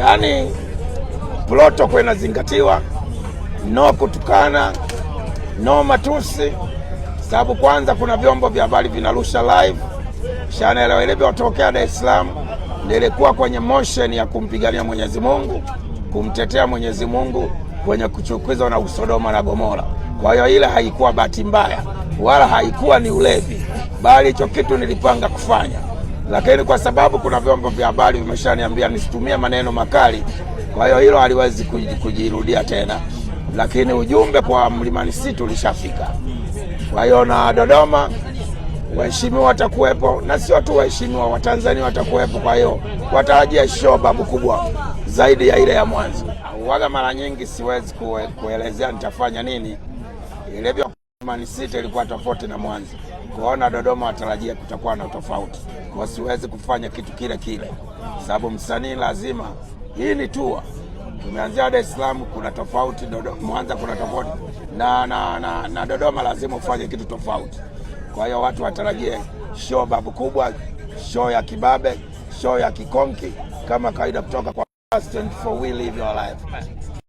Yaani protocol inazingatiwa, no kutukana, no matusi, sababu kwanza kuna vyombo vya habari vinarusha live. Channel ile iliyotokea Dar es Salaam nilikuwa kwenye motion ya kumpigania Mwenyezi Mungu, kumtetea Mwenyezi Mungu kwenye kuchukizwa na Usodoma na Gomora. Kwa hiyo ile haikuwa bahati mbaya wala haikuwa ni ulevi, bali hicho kitu nilipanga kufanya. Lakini kwa sababu kuna vyombo vya habari vimeshaniambia nisitumie maneno makali, kwa hiyo hilo haliwezi kujirudia tena. Lakini ujumbe kwa Mlimani City ulishafika. Kwa hiyo na Dodoma waheshimiwa watakuwepo, na sio tu waheshimiwa, Watanzania watakuwepo. Kwa hiyo watarajia show babu kubwa zaidi ya ile ya mwanzo. Waga mara nyingi siwezi kuelezea nitafanya nini. Ilivyo Mlimani City ilikuwa tofauti na mwanzo. Kuona Dodoma watarajia kutakuwa na tofauti. Kwa siwezi kufanya kitu kile kile, sababu msanii lazima, hii ni tour. Tumeanzia Dar es Salaam, kuna tofauti, Mwanza kuna tofauti, na Dodoma lazima ufanye kitu tofauti. Kwa hiyo watu watarajie show babu kubwa, show ya kibabe, show ya kikonki kama kawaida kutoka kwa Fast and For We Live Your Life.